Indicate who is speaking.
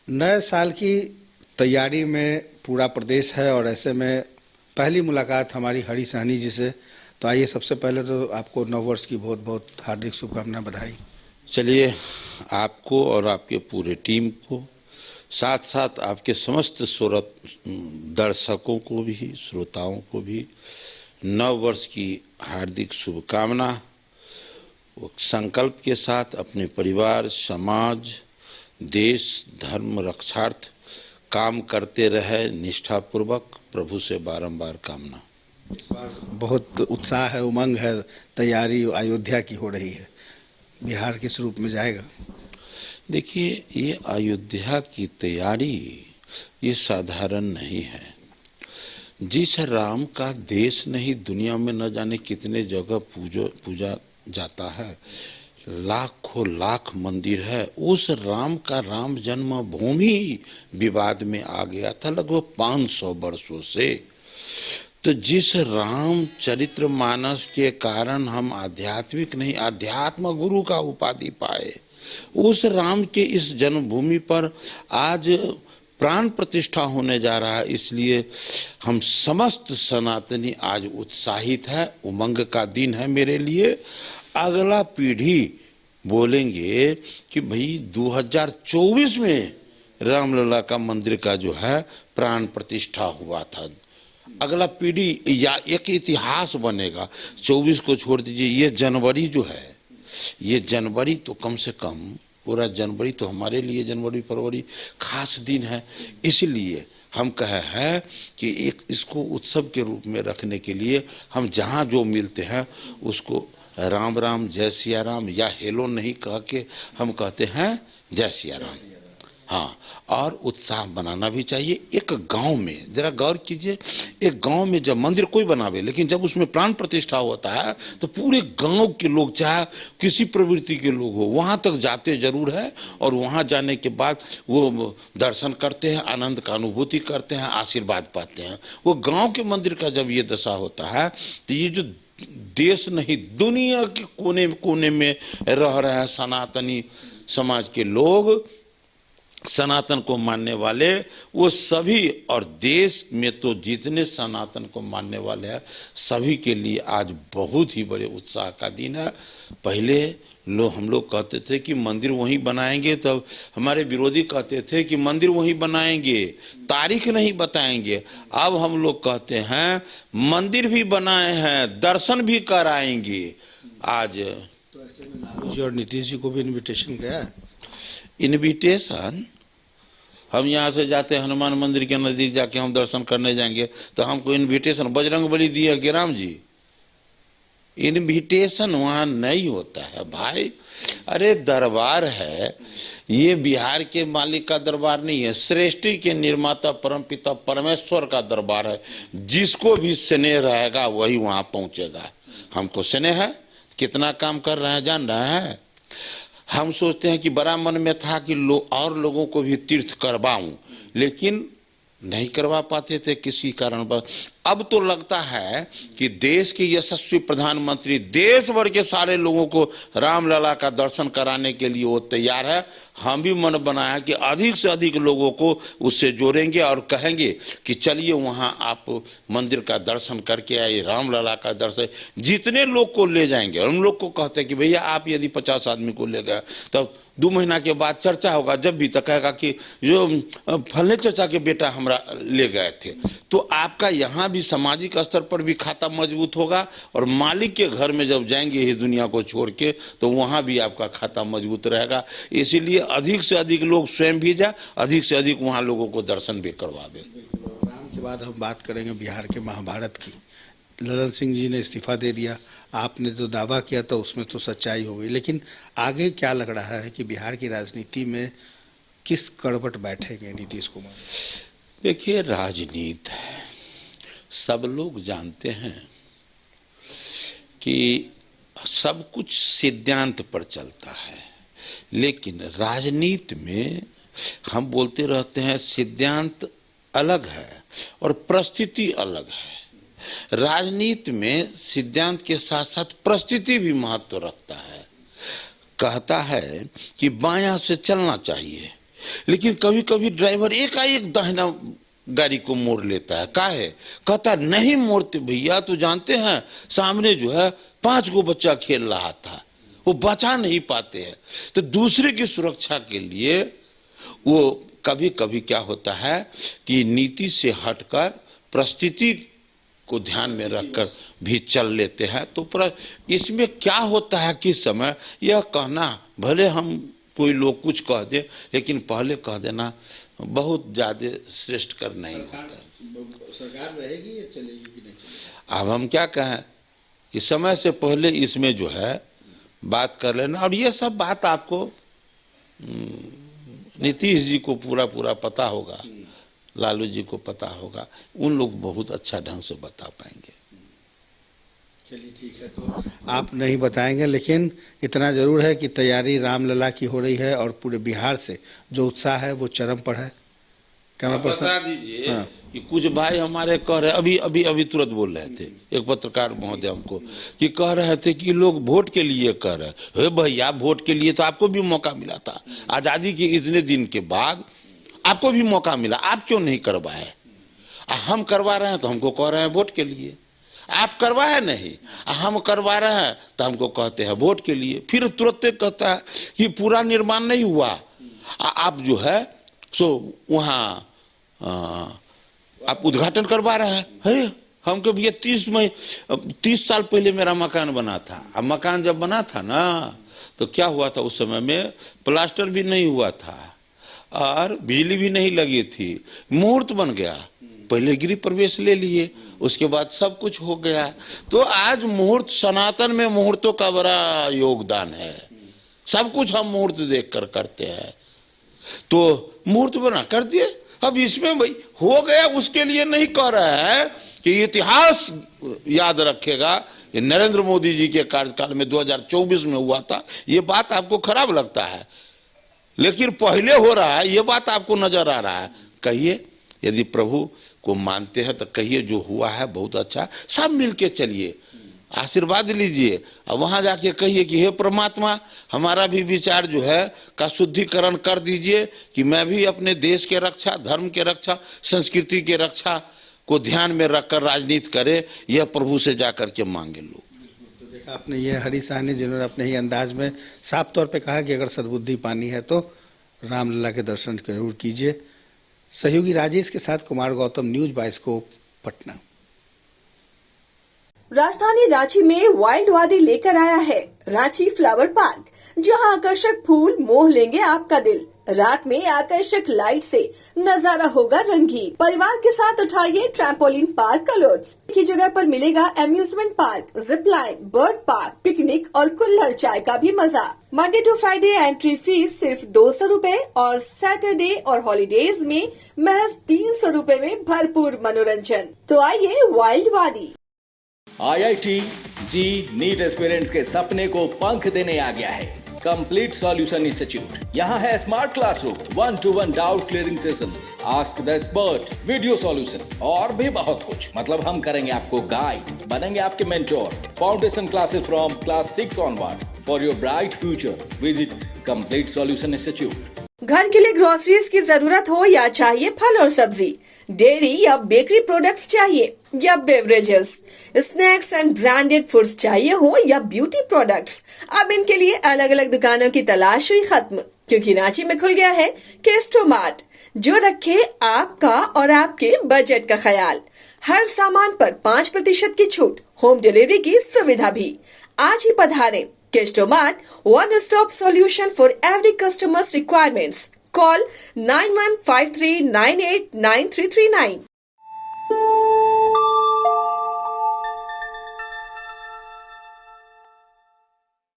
Speaker 1: नए साल की तैयारी में पूरा प्रदेश है और ऐसे में पहली मुलाकात हमारी हरी सहनी जी से। तो आइए, सबसे पहले तो आपको नव वर्ष की बहुत बहुत हार्दिक शुभकामनाएं, बधाई।
Speaker 2: चलिए, आपको और आपके पूरे टीम को, साथ साथ आपके समस्त दर्शकों को भी, श्रोताओं को भी नव वर्ष की हार्दिक शुभकामना। वो संकल्प के साथ अपने परिवार, समाज, देश, धर्म रक्षार्थ काम करते रहे निष्ठापूर्वक। प्रभु से बारंबार कामना।
Speaker 1: इस बार बहुत उत्साह है, उमंग है, तैयारी अयोध्या की हो रही है। बिहार किस रूप में जाएगा?
Speaker 2: देखिए, ये अयोध्या की तैयारी ये साधारण नहीं है। जिस राम का देश नहीं, दुनिया में न जाने कितने जगह पूजा जाता है, लाखों लाख मंदिर है, उस राम का राम जन्मभूमि विवाद में आ गया था लगभग 500 वर्षों से। तो जिस राम चरित्र मानस के कारण हम आध्यात्मिक नहीं, अध्यात्म गुरु का उपाधि पाए, उस राम के इस जन्मभूमि पर आज प्राण प्रतिष्ठा होने जा रहा है। इसलिए हम समस्त सनातनी आज उत्साहित है। उमंग का दिन है मेरे लिए। अगला पीढ़ी बोलेंगे कि भाई 2024 में रामलला का मंदिर का जो है प्राण प्रतिष्ठा हुआ था। अगला पीढ़ी या एक इतिहास बनेगा। 24 को छोड़ दीजिए, ये जनवरी जो है, ये जनवरी तो कम से कम पूरा जनवरी तो हमारे लिए जनवरी फरवरी खास दिन है। इसलिए हम कहे हैं कि एक इसको उत्सव के रूप में रखने के लिए हम जहाँ जो मिलते हैं उसको राम राम जय सिया राम या हेलो नहीं कह के हम कहते हैं जय सिया राम। हाँ, और उत्साह बनाना भी चाहिए। एक गांव में जरा गौर कीजिए, एक गांव में जब मंदिर कोई बनावे, लेकिन जब उसमें प्राण प्रतिष्ठा होता है तो पूरे गांव के लोग, चाहे किसी प्रवृत्ति के लोग हो, वहां तक जाते जरूर है। और वहां जाने के बाद वो दर्शन करते हैं, आनंद का अनुभूति करते हैं, आशीर्वाद पाते हैं। वो गांव के मंदिर का जब ये दशा होता है तो ये जो देश नहीं दुनिया के कोने कोने में रह रहे हैं सनातनी समाज के लोग, सनातन को मानने वाले, वो सभी, और देश में तो जितने सनातन को मानने वाले हैं सभी के लिए आज बहुत ही बड़े उत्साह का दिन है। पहले हम लोग कहते थे कि मंदिर वहीं बनाएंगे, तब हमारे विरोधी कहते थे कि मंदिर वहीं बनाएंगे, तारीख नहीं बताएंगे। अब हम लोग कहते हैं मंदिर भी बनाए हैं, दर्शन भी कराएंगे। आज
Speaker 1: तो ऐसे में लालू जी और नीतीश जी को भी इनविटेशन गया है?
Speaker 2: इनविटेशन, हम यहाँ से जाते हैं हनुमान मंदिर के नजदीक जाके हम दर्शन करने जाएंगे तो हमको इनविटेशन बजरंगबली दिया कि राम जी? इनविटेशन वहाँ नहीं होता है भाई। अरे दरबार है, ये बिहार के मालिक का दरबार नहीं है, सृष्टि के निर्माता परमपिता परमेश्वर का दरबार है। जिसको भी स्नेह रहेगा वही वहाँ पहुँचेगा। हमको स्नेह है, कितना काम कर रहे हैं जान रहे हैं। हम सोचते हैं कि बड़ा मन में था कि और लोगों को भी तीर्थ करवाऊं, लेकिन नहीं करवा पाते थे किसी कारण पर। अब तो लगता है कि देश के यशस्वी प्रधानमंत्री देश भर के सारे लोगों को रामलला का दर्शन कराने के लिए वो तैयार है। हम भी मन बनाया कि अधिक से अधिक लोगों को उससे जोड़ेंगे और कहेंगे कि चलिए वहाँ आप मंदिर का दर्शन करके आइए, रामलला का दर्शन। जितने लोग को ले जाएंगे, हम लोग को कहते हैं कि भैया आप यदि 50 आदमी को ले गए तब 2 महीना के बाद चर्चा होगा, जब भी तक कहेगा कि जो फलने चचा के बेटा हमरा ले गए थे। तो आपका यहाँ भी सामाजिक स्तर पर भी खाता मजबूत होगा, और मालिक के घर में जब जाएंगे इस दुनिया को छोड़ के तो वहाँ भी आपका खाता मजबूत रहेगा। इसीलिए अधिक से अधिक लोग स्वयं भी जाए, अधिक से अधिक वहाँ लोगों को दर्शन भी करवावे।
Speaker 1: राम के बाद हम बात करेंगे बिहार के महाभारत की। ललन सिंह जी ने इस्तीफा दे दिया, आपने जो दावा किया था उसमें तो सच्चाई हो गई, लेकिन आगे क्या लग रहा है कि बिहार की राजनीति में किस करवट बैठेंगे नीतीश कुमार?
Speaker 2: देखिए, राजनीति है, सब लोग जानते हैं कि सब कुछ सिद्धांत पर चलता है, लेकिन राजनीति में हम बोलते रहते हैं सिद्धांत अलग है और परिस्थिति अलग है। राजनीति में सिद्धांत के साथ साथ परिस्थिति भी महत्व रखता है। कहता है कि बायां से चलना चाहिए, लेकिन कभी कभी ड्राइवर एकाएक दाहिना गाड़ी को मोड़ लेता है। का है कहता नहीं मोड़ते भैया, तो जानते हैं सामने जो है 5 गो बच्चा खेल रहा था, वो बचा नहीं पाते हैं। तो दूसरे की सुरक्षा के लिए वो कभी कभी क्या होता है कि नीति से हटकर परिस्थिति को ध्यान में रखकर भी चल लेते हैं। तो इसमें क्या होता है किस समय यह कहना, भले हम कोई लोग कुछ कह दे, लेकिन पहले कह देना बहुत ज्यादा श्रेष्ठ कर नहीं होता।
Speaker 1: सरकार रहेगी या चलेगी कि नहीं चलेगी?
Speaker 2: अब हम क्या कहें कि समय से पहले इसमें जो है बात कर लेना। और ये सब बात आपको नीतीश जी को पूरा पता होगा, लालू जी को पता होगा, उन लोग बहुत अच्छा ढंग से बता पाएंगे।
Speaker 1: चलिए ठीक है, तो आप नहीं बताएंगे, लेकिन इतना जरूर है कि तैयारी रामलला की हो रही है और पूरे बिहार से जो उत्साह है वो चरम पर है।
Speaker 2: आप बता दीजिए कि कुछ भाई हमारे कह रहे, अभी तुरंत बोल रहे थे एक पत्रकार महोदय हमको, कि कह रहे थे कि लोग वोट के लिए कह रहे हैं। भैया वोट के लिए तो आपको भी मौका मिला था, आजादी के इतने दिन के बाद आपको भी मौका मिला, आप क्यों नहीं करवाए? हम करवा रहे हैं तो हमको कह रहे हैं वोट के लिए, आप करवाए नहीं, हम करवा रहे हैं तो हमको कहते हैं वोट के लिए। फिर तुरंत कहता है कि पूरा निर्माण नहीं हुआ, आप जो है सो वहाँ आप उद्घाटन करवा रहे हैं। अरे हमको भैया 30 साल पहले मेरा मकान बना था। अब मकान जब बना था ना तो क्या हुआ था, उस समय में प्लास्टर भी नहीं हुआ था और बिजली भी नहीं लगी थी, मुहूर्त बन गया, पहले गृह प्रवेश ले लिए, उसके बाद सब कुछ हो गया। तो आज मुहूर्त, सनातन में मुहूर्तों का बड़ा योगदान है, सब कुछ हम मुहूर्त देखकर करते हैं। तो मुहूर्त बना कर दिए, अब इसमें भाई हो गया, उसके लिए नहीं कह रहा है कि इतिहास याद रखेगा कि नरेंद्र मोदी जी के कार्यकाल में 2024 में हुआ था। ये बात आपको खराब लगता है, लेकिन पहले हो रहा है, ये बात आपको नजर आ रहा है। कहिए, यदि प्रभु को मानते हैं तो कहिए जो हुआ है बहुत अच्छा, सब मिलके चलिए, आशीर्वाद लीजिए। अब वहां जाके कहिए कि हे परमात्मा, हमारा भी विचार जो है का शुद्धिकरण कर दीजिए कि मैं भी अपने देश के रक्षा, धर्म के रक्षा, संस्कृति के रक्षा को ध्यान में रखकर राजनीति करे, यह प्रभु से जाकर के मांगे लोग।
Speaker 1: तो देखा आपने, ये हरी शाह ने जिन्होंने अपने ही अंदाज में साफ तौर पे कहा कि अगर सद्बुद्धि पानी है तो रामलला के दर्शन जरूर कीजिए। सहयोगी राजेश के साथ कुमार गौतम, न्यूज बाइस्कोप, पटना।
Speaker 3: राजधानी रांची में वाइल्ड वादी लेकर आया है रांची फ्लावर पार्क, जहां आकर्षक फूल मोह लेंगे आपका दिल। रात में आकर्षक लाइट से नजारा होगा रंगीन। परिवार के साथ उठाइए ट्रैम्पोलिन पार्क का लुत्फ। की जगह पर मिलेगा amusement park, zip line, bird park, picnic और कुल्हड़ चाय का भी मजा। Monday to Friday entry fee सिर्फ 200 रूपए और सैटरडे और हॉलीडेज में महज 300 रूपए में भरपूर मनोरंजन। तो आइए वाइल्ड वादी।
Speaker 4: IIT जी नीट एस्पिरेंट्स के सपने को पंख देने आ गया है कंप्लीट सॉल्यूशन इंस्टीट्यूट। यहाँ है smart classroom, 1-to-1 doubt clearing session, ask the expert, video solution और भी बहुत कुछ। मतलब हम करेंगे आपको गाइड, बनेंगे आपके mentor. Foundation classes from class 6 onwards for your bright future. Visit complete solution institute.
Speaker 3: घर के लिए ग्रोसरीज की जरूरत हो या चाहिए फल और सब्जी, डेयरी या बेकरी प्रोडक्ट्स चाहिए या beverages, snacks and branded foods चाहिए हो या ब्यूटी प्रोडक्ट्स, अब इनके लिए अलग अलग दुकानों की तलाश हुई खत्म, क्योंकि रांची में खुल गया है केस्टो मार्ट, जो रखे आपका और आपके बजट का ख्याल। हर सामान पर 5% की छूट, होम डिलीवरी की सुविधा भी। आज ही पधारें। Kesto mart, one stop solution for every customer's requirements. Call 9153989339.